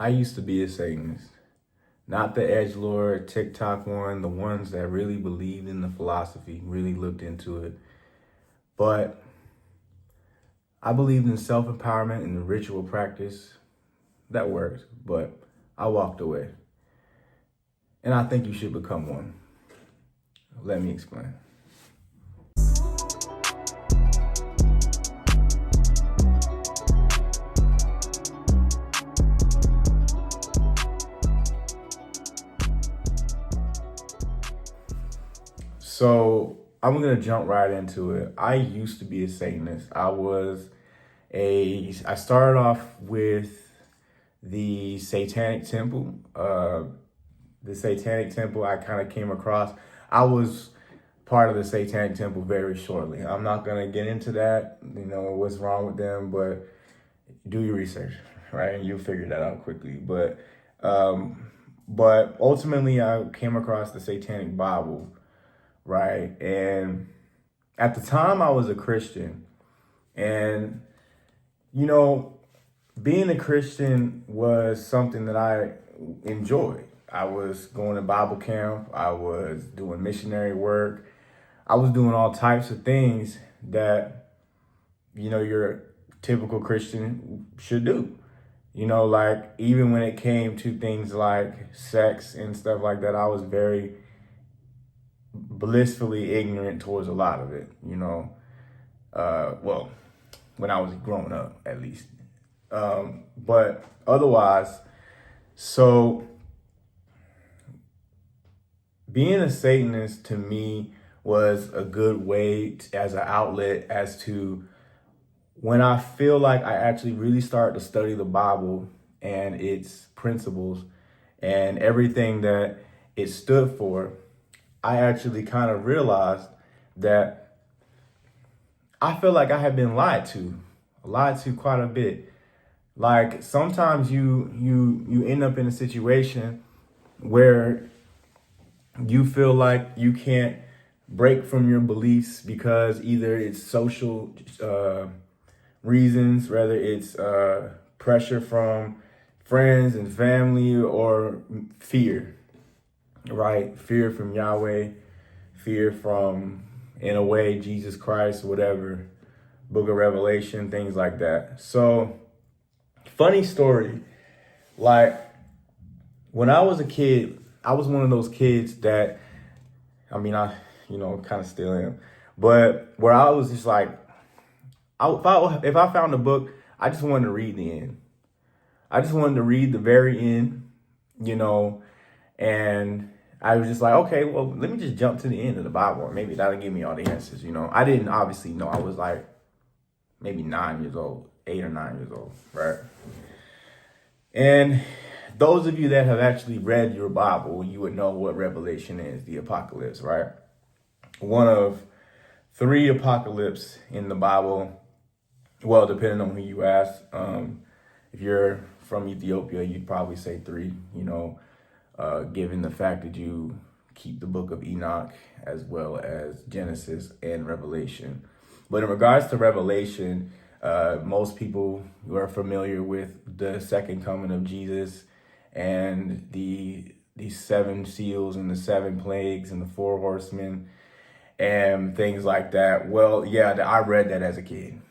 I used to be a Satanist. Not the edgelord, TikTok one, the ones that really believed in the philosophy, really looked into it. But I believed in self-empowerment and the ritual practice. That worked, but I walked away. And I think you should become one. Let me explain. So I'm gonna jump right into it. I used to be a Satanist. I started off with the Satanic Temple. The Satanic Temple I kind of came across. I was part of the Satanic Temple very shortly. I'm not gonna get into that, what's wrong with them, but do your research, right? And you'll figure that out quickly. But ultimately I came across the Satanic Bible, right? And at the time I was a Christian, and being a Christian was something that I enjoyed. I was going to Bible camp, I was doing missionary work, I was doing all types of things that, your typical Christian should do. Like even when it came to things like sex and stuff like that, I was very blissfully ignorant towards a lot of it, well, when I was growing up, at least. But otherwise, so being a Satanist to me was a good way as an outlet as to when I feel like I actually really start to study the Bible and its principles and everything that it stood for. I actually kind of realized that I feel like I have been lied to quite a bit. Like sometimes you end up in a situation where you feel like you can't break from your beliefs because either it's social reasons, whether it's pressure from friends and family, or fear, right? Fear from Yahweh, fear from, in a way, Jesus Christ, whatever, Book of Revelation, things like that. So, funny story, like when I was a kid, I was one of those kids that, I kind of still am, but where I was just like, if I found a book, I just wanted to read the end. I just wanted to read the very end, and I was just like, okay, well, let me just jump to the end of the Bible, and maybe that'll give me all the answers, I didn't obviously know. I was like maybe 9 years old, 8 or 9 years old, right? And those of you that have actually read your Bible, you would know what Revelation is, the apocalypse, right? One of 3 apocalypse in the Bible. Well, depending on who you ask. If you're from Ethiopia, you'd probably say 3, given the fact that you keep the book of Enoch as well as Genesis and Revelation. But in regards to Revelation, most people who are familiar with the second coming of Jesus and the 7 seals and the 7 plagues and the 4 horsemen and things like that. Well, yeah, I read that as a kid.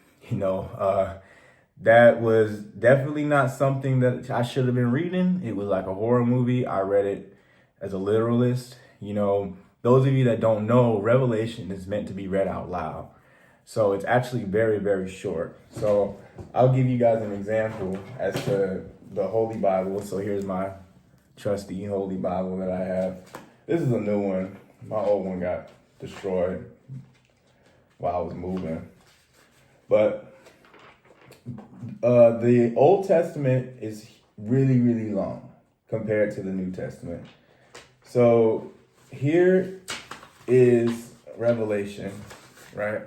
That was definitely not something that I should have been reading. It was like a horror movie. I read it as a literalist. Those of you that don't know, Revelation is meant to be read out loud. So it's actually very, very short. So I'll give you guys an example as to the Holy Bible. So here's my trusty Holy Bible that I have. This is a new one. My old one got destroyed while I was moving. But the Old Testament is really, really long compared to the New Testament. So here is Revelation, right?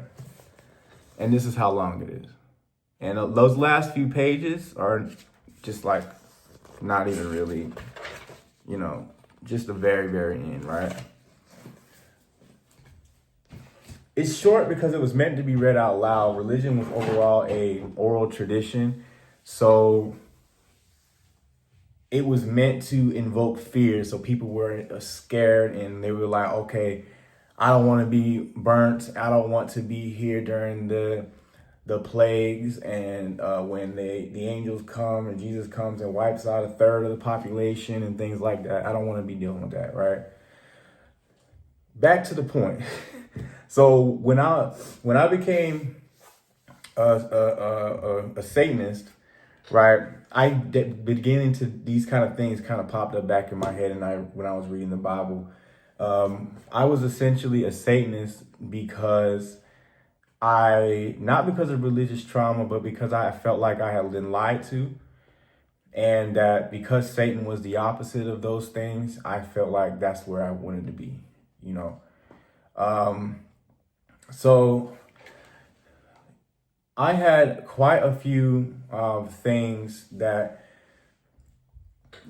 And this is how long it is. And those last few pages are just like not even really, just the very, very end, right? It's short because it was meant to be read out loud. Religion was overall a oral tradition. So it was meant to invoke fear. So people were scared and they were like, okay, I don't want to be burnt. I don't want to be here during the plagues and when the angels come and Jesus comes and wipes out a third of the population and things like that. I don't want to be dealing with that, right? Back to the point. So when I became a Satanist, right, beginning to these kind of things kind of popped up back in my head, and when I was reading the Bible, I was essentially a Satanist because not because of religious trauma, but because I felt like I had been lied to, and that because Satan was the opposite of those things, I felt like that's where I wanted to be, you know. So I had quite a few things that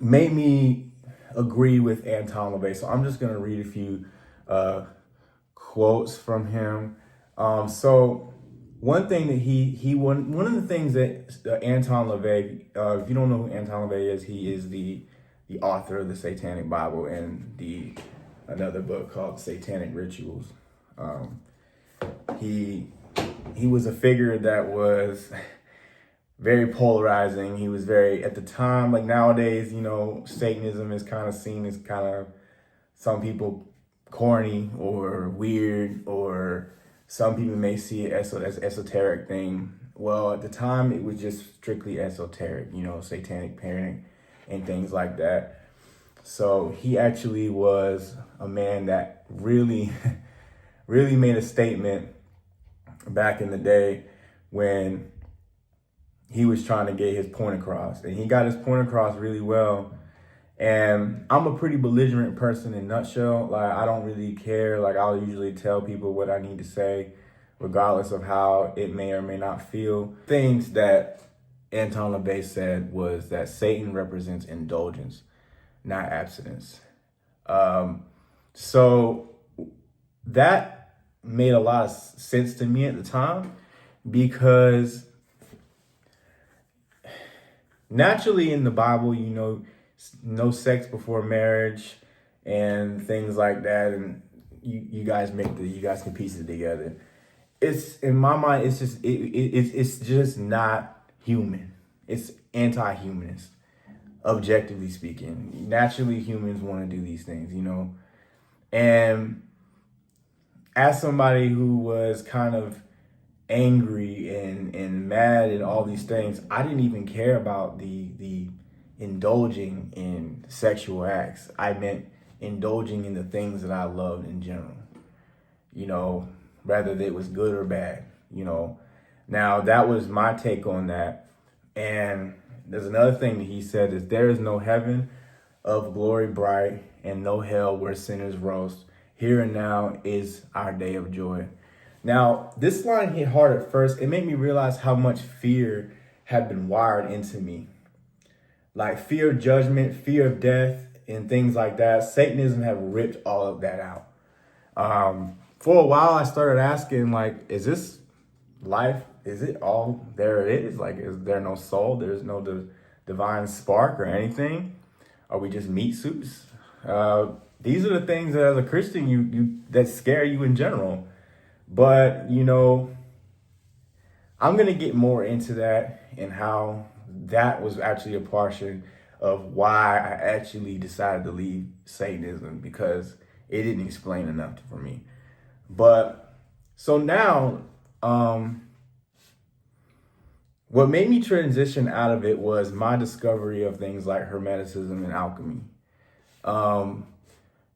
made me agree with Anton LaVey. So I'm just going to read a few quotes from him. So one thing that one of the things that Anton LaVey, if you don't know who Anton LaVey is, he is the author of the Satanic Bible and another book called Satanic Rituals. He was a figure that was very polarizing. He was very, at the time, like nowadays, you know, Satanism is kind of seen as kind of some people corny or weird, or some people may see it as esoteric thing. Well, at the time, it was just strictly esoteric, you know, satanic panic and things like that. So he actually was a man that really, really made a statement back in the day when he was trying to get his point across. And he got his point across really well. And I'm a pretty belligerent person in a nutshell. Like, I don't really care. Like, I'll usually tell people what I need to say, regardless of how it may or may not feel. Things that Anton LaVey said was that Satan represents indulgence, not abstinence. So that made a lot of sense to me at the time, because naturally in the Bible, you know, no sex before marriage and things like that, and you guys can piece it together. It's, in my mind, it's just not human. It's anti-humanist, objectively speaking. Naturally, humans want to do these things, you know. And as somebody who was kind of angry and mad and all these things, I didn't even care about the indulging in sexual acts. I meant indulging in the things that I loved in general, you know, whether it was good or bad, you know. Now, that was my take on that. And there's another thing that he said is, there is no heaven of glory bright and no hell where sinners roast. Here and now is our day of joy. Now, this line hit hard at first. It made me realize how much fear had been wired into me. Like fear of judgment, fear of death, and things like that. Satanism had ripped all of that out. For a while, I started asking, like, is this life? Is it all there it is? Like, is there no soul? There's no divine spark or anything? Are we just meat suits? These are the things that, as a Christian, you that scare you in general. But, you know, I'm going to get more into that and how that was actually a portion of why I actually decided to leave Satanism, because it didn't explain enough for me. But so now, what made me transition out of it was my discovery of things like Hermeticism and alchemy.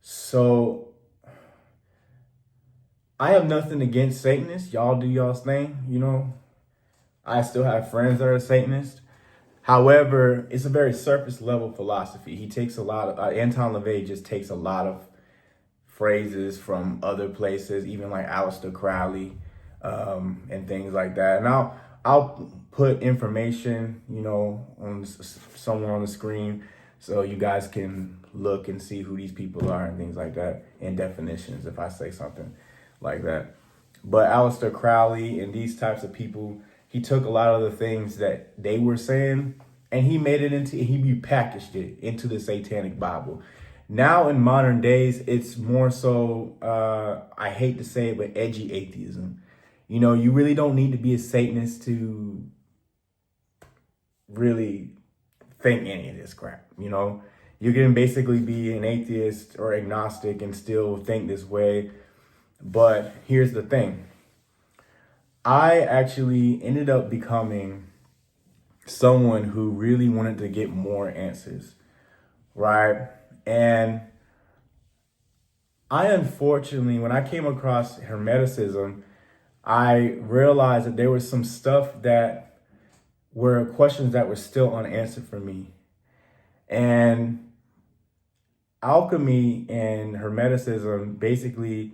So I have nothing against Satanists. Y'all do y'all's thing, you know. I still have friends that are Satanists. However, it's a very surface level philosophy. He takes a lot of, Anton LaVey just takes a lot of phrases from other places, even like Aleister Crowley, and things like that. And I'll put information, you know, on somewhere on the screen so you guys can look and see who these people are and things like that, and definitions if I say something like that. But Aleister Crowley and these types of people, he took a lot of the things that they were saying and he repackaged it into the Satanic Bible. Now in modern days, it's more so, I hate to say it, but edgy atheism. You know, you really don't need to be a Satanist to really think any of this crap. You know, you can basically be an atheist or agnostic and still think this way. But here's the thing. I actually ended up becoming someone who really wanted to get more answers, right? And I unfortunately, when I came across Hermeticism, I realized that there was some stuff that were questions that were still unanswered for me. And alchemy and Hermeticism basically,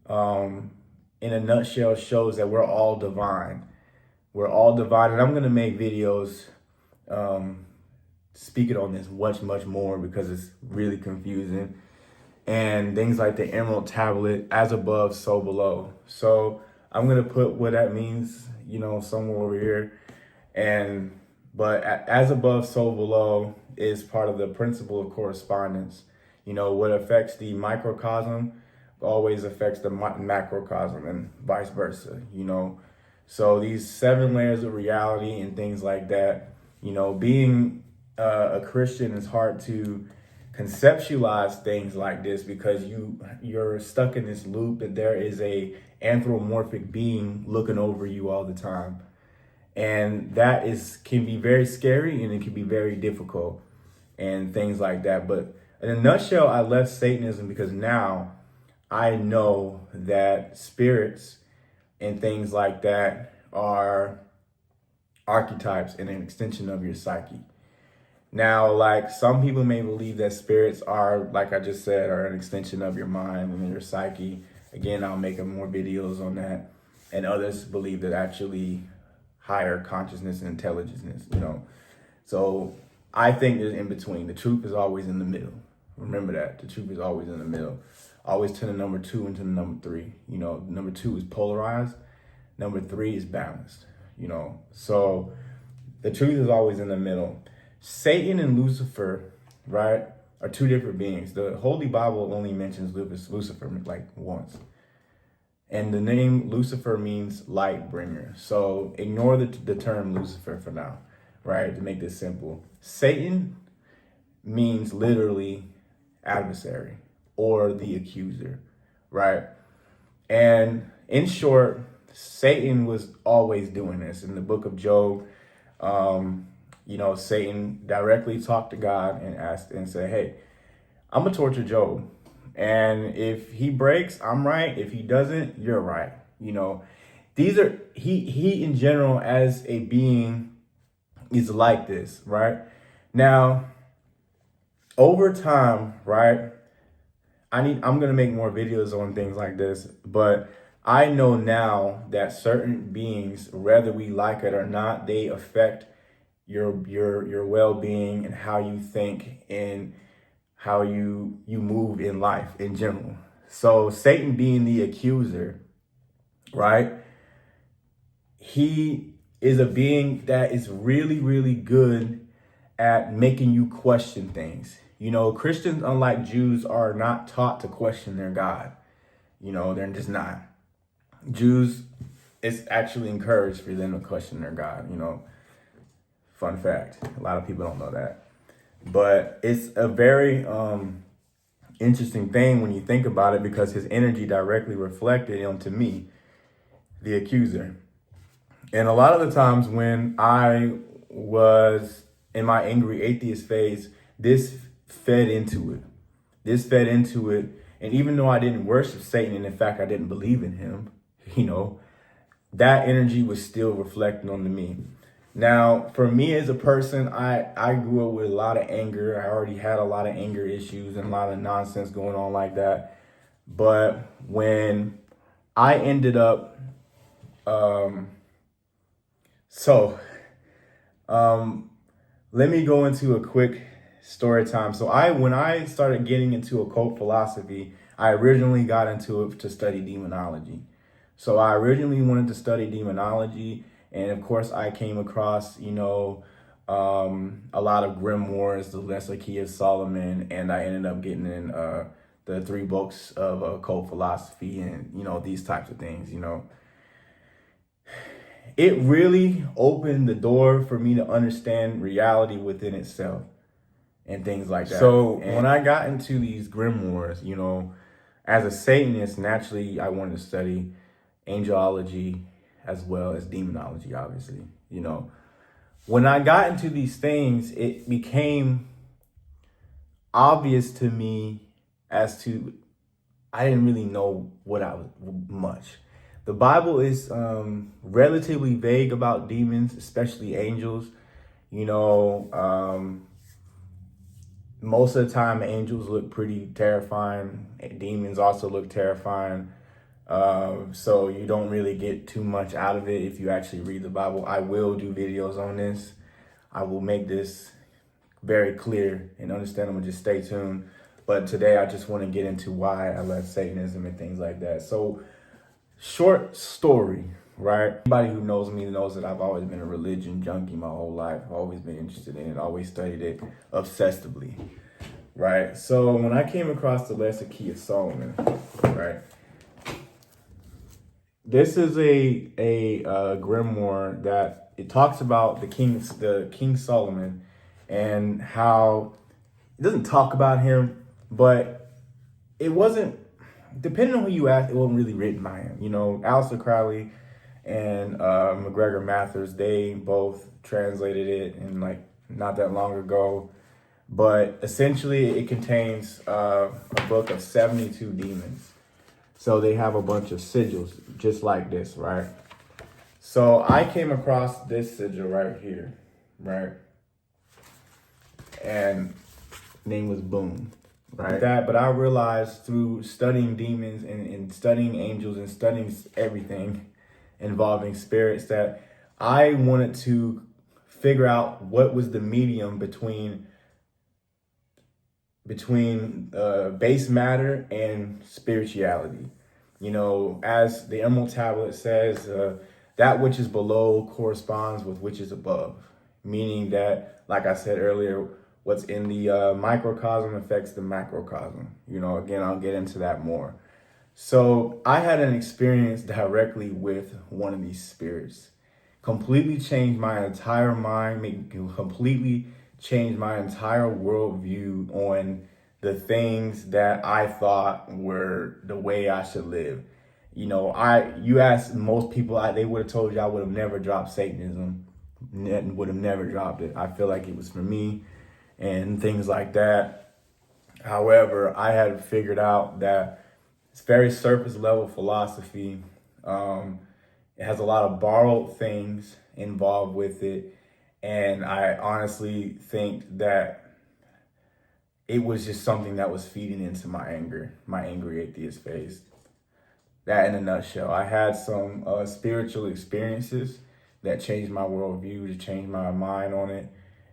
in a nutshell, shows that we're all divine. We're all divine. And I'm going to make videos speaking on this much more because it's really confusing. And things like the Emerald Tablet, as above, so below. So I'm going to put what that means, you know, somewhere over here. But as above, so below is part of the principle of correspondence. You know, what affects the microcosm always affects the macrocosm and vice versa, you know. So these 7 layers of reality and things like that, you know, being a Christian is hard to conceptualize things like this because you're stuck in this loop that there is a anthropomorphic being looking over you all the time. And that can be very scary and it can be very difficult and things like that. But in a nutshell, I left Satanism because now I know that spirits and things like that are archetypes and an extension of your psyche. Now, like some people may believe that spirits are, like I just said, are an extension of your mind and your psyche. Again, I'll make more videos on that. And others believe that actually higher consciousness and intelligence, you know. So I think there's in between. The truth is always in the middle. Remember that. The truth is always in the middle. Always turn the number 2 into the number 3. You know, number 2 is polarized. Number 3 is balanced, you know. So the truth is always in the middle. Satan and Lucifer, right, are 2 different beings. The Holy Bible only mentions Lucifer like once. And the name Lucifer means light bringer. So ignore the term Lucifer for now, right, to make this simple. Satan means literally adversary or the accuser, right? And in short, Satan was always doing this. In the book of Job, you know, Satan directly talked to God and asked and said, hey, I'm going to torture Job. And if he breaks, I'm right. If he doesn't, you're right. You know, these are, he in general as a being is like this, right? Now, over time, right, I'm going to make more videos on things like this, but I know now that certain beings, whether we like it or not, they affect your well-being and how you think and how you move in life in general. So Satan being the accuser, right? He is a being that is really good at making you question things. You know, Christians, unlike Jews, are not taught to question their God. You know, they're just not. Jews, it's actually encouraged for them to question their God, you know. Fun fact. A lot of people don't know that. But it's a very interesting thing when you think about it because his energy directly reflected onto me, the accuser. And a lot of the times when I was in my angry atheist phase, this fed into it. And even though I didn't worship Satan, and in fact, I didn't believe in him, you know, that energy was still reflecting onto me. Now, for me as a person, I grew up with a lot of anger. I already had a lot of anger issues and a lot of nonsense going on like that. But when I ended up, let me go into a quick story time. So when I started getting into occult philosophy, I originally got into it to study demonology. So I originally wanted to study demonology. And of course, I came across, you know, a lot of grimoires, the Lesser Key of Solomon, and I ended up getting in the 3 books of occult philosophy and, these types of things, It really opened the door for me to understand reality within itself and things like that. So when I got into these grimoires, as a Satanist, naturally I wanted to study angelology as well as demonology, obviously, When I got into these things, it became obvious to me as to I didn't really know what I was much. The Bible is relatively vague about demons, especially angels. Most of the time, angels look pretty terrifying. Demons also look terrifying. So you don't really get too much out of it if you actually read the Bible. I will do videos on this. I will make this very clear and understandable. Just stay tuned. But today I just want to get into why I left Satanism and things like that. So short story, right? Anybody who knows me knows that I've always been a religion junkie my whole life. I've always been interested in it, always studied it obsessively, right? So when I came across the Lesser Key of Solomon, right? This is a grimoire that it talks about the King Solomon and how it doesn't talk about him, but it wasn't, depending on who you ask, it wasn't really written by him. Aleister Crowley and McGregor Mathers, they both translated it in not that long ago. But essentially it contains a book of 72 demons. So they have a bunch of sigils just like this, right? So I came across this sigil right here, right? And name was Boom, right? But I realized through studying demons and studying angels and studying everything involving spirits that I wanted to figure out what was the medium between base matter and spirituality. As the Emerald Tablet says, that which is below corresponds with which is above. Meaning that, like I said earlier, what's in the microcosm affects the macrocosm. Again, I'll get into that more. So I had an experience directly with one of these spirits. Completely changed my entire mind, completely changed my entire worldview on the things that I thought were the way I should live. You ask most people, they would have told you I would have never dropped Satanism, would have never dropped it. I feel like it was for me and things like that. However, I had figured out that it's very surface level philosophy. It has a lot of borrowed things involved with it. And I honestly think that it was just something that was feeding into my angry atheist phase. That in a nutshell. I had some spiritual experiences that changed my worldview, to change my mind on it.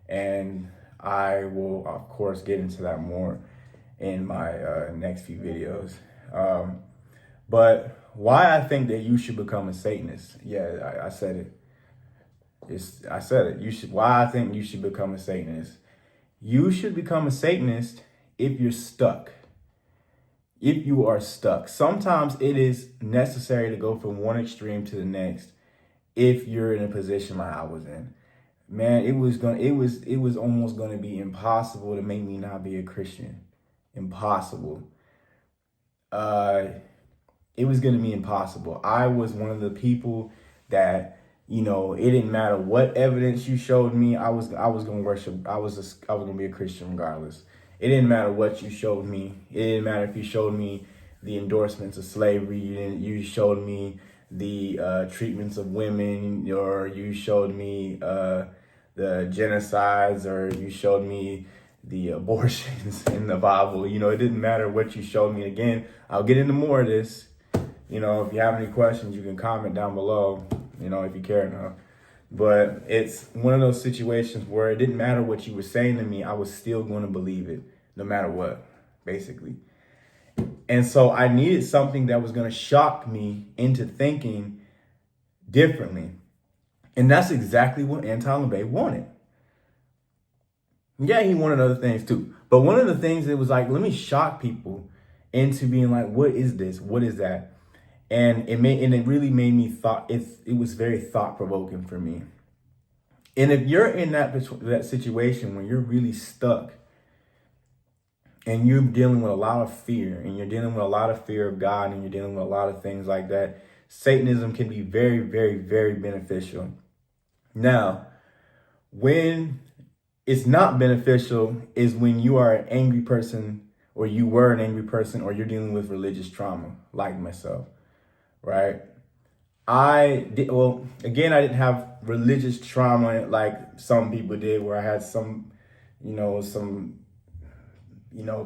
And I will, of course, get into that more in my next few videos. But why I think that you should become a Satanist. Yeah, I said it. I said it. Why I think you should become a Satanist. You should become a Satanist if you're stuck. If you are stuck. Sometimes it is necessary to go from one extreme to the next if you're in a position like I was in. Man, it was almost gonna be impossible to make me not be a Christian. Impossible. It was gonna be impossible. I was one of the people that, it didn't matter what evidence you showed me. I was gonna worship. I was gonna be a Christian regardless. It didn't matter what you showed me. It didn't matter if you showed me the endorsements of slavery. You showed me the treatments of women, or you showed me the genocides, or you showed me the abortions in the Bible. It didn't matter what you showed me. Again, I'll get into more of this. If you have any questions, you can comment down below, if you care enough. But it's one of those situations where it didn't matter what you were saying to me. I was still going to believe it no matter what, basically. And so I needed something that was going to shock me into thinking differently. And that's exactly what Anton LaVey wanted. Yeah, he wanted other things too. But one of the things, it was like, let me shock people into being like, what is this? What is that? And it really made me thought. It was very thought provoking for me. And if you're in that situation when you're really stuck and you're dealing with a lot of fear, and you're dealing with a lot of fear of God, and you're dealing with a lot of things like that, Satanism can be very, very, very beneficial. Now, when it's not beneficial is when you are an angry person, or you were an angry person, or you're dealing with religious trauma, like myself, right? I didn't have religious trauma like some people did, where I had some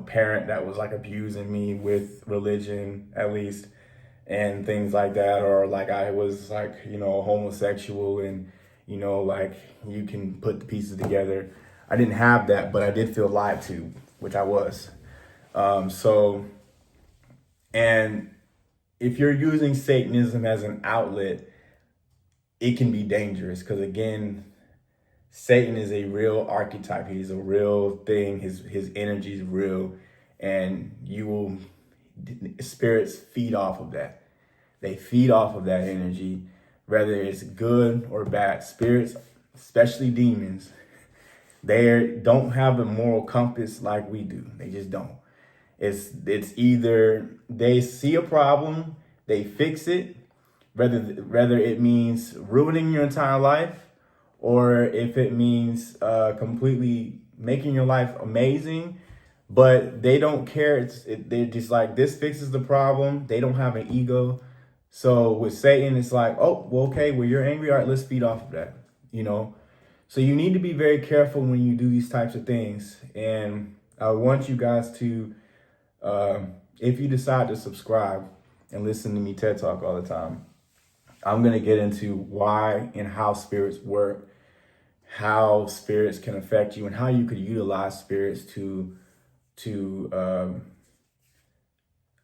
parent that was like abusing me with religion, at least, and things like that, or like I was like, homosexual, and like you can put the pieces together. I didn't have that, but I did feel lied to, which I was. And if you're using Satanism as an outlet, it can be dangerous, because again, Satan is a real archetype. He's a real thing. His energy is real, and spirits feed off of that. They feed off of that energy, whether it's good or bad. Spirits, especially demons, they don't have a moral compass like we do. They just don't. It's either they see a problem, they fix it, whether it means ruining your entire life, or if it means completely making your life amazing, but they don't care. They're just like, this fixes the problem. They don't have an ego. So with Satan, it's like, oh, well, okay, well, you're angry. All right, let's feed off of that, So you need to be very careful when you do these types of things. And I want you guys to, if you decide to subscribe and listen to me TED Talk all the time, I'm going to get into why and how spirits work, how spirits can affect you, and how you could utilize spirits to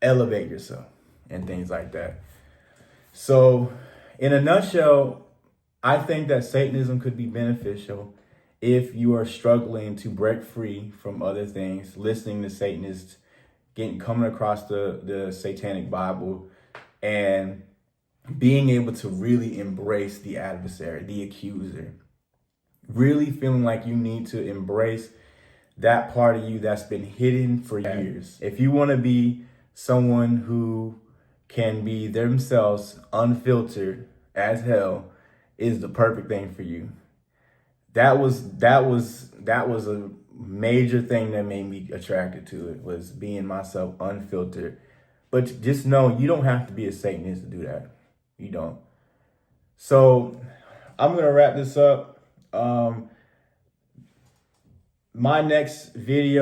elevate yourself and things like that. So in a nutshell, I think that Satanism could be beneficial if you are struggling to break free from other things, listening to Satanists, coming across the Satanic Bible, and being able to really embrace the adversary, the accuser. Really feeling like you need to embrace that part of you that's been hidden for years. If you want to be someone who can be themselves unfiltered as hell, is the perfect thing for you. That was a major thing that made me attracted to it, was being myself unfiltered. But just know, you don't have to be a Satanist to do that. You don't. So I'm going to wrap this up. My next few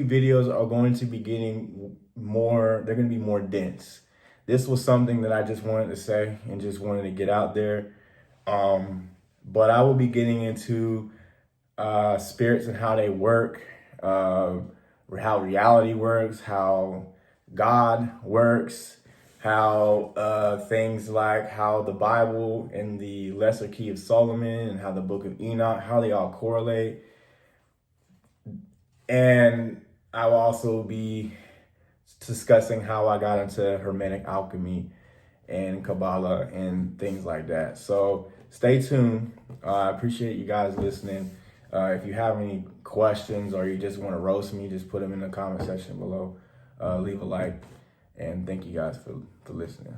videos are going to be getting more, they're going to be more dense. This was something that I just wanted to say and just wanted to get out there. But I will be getting into spirits and how they work, how reality works, how God works, how things like how the Bible and the Lesser Key of Solomon and how the Book of Enoch, how they all correlate. And I will also be discussing how I got into Hermetic alchemy and Kabbalah and things like that. So stay tuned. I appreciate you guys listening. If you have any questions or you just want to roast me, just put them in the comment section below. Leave a like. And thank you guys for listening.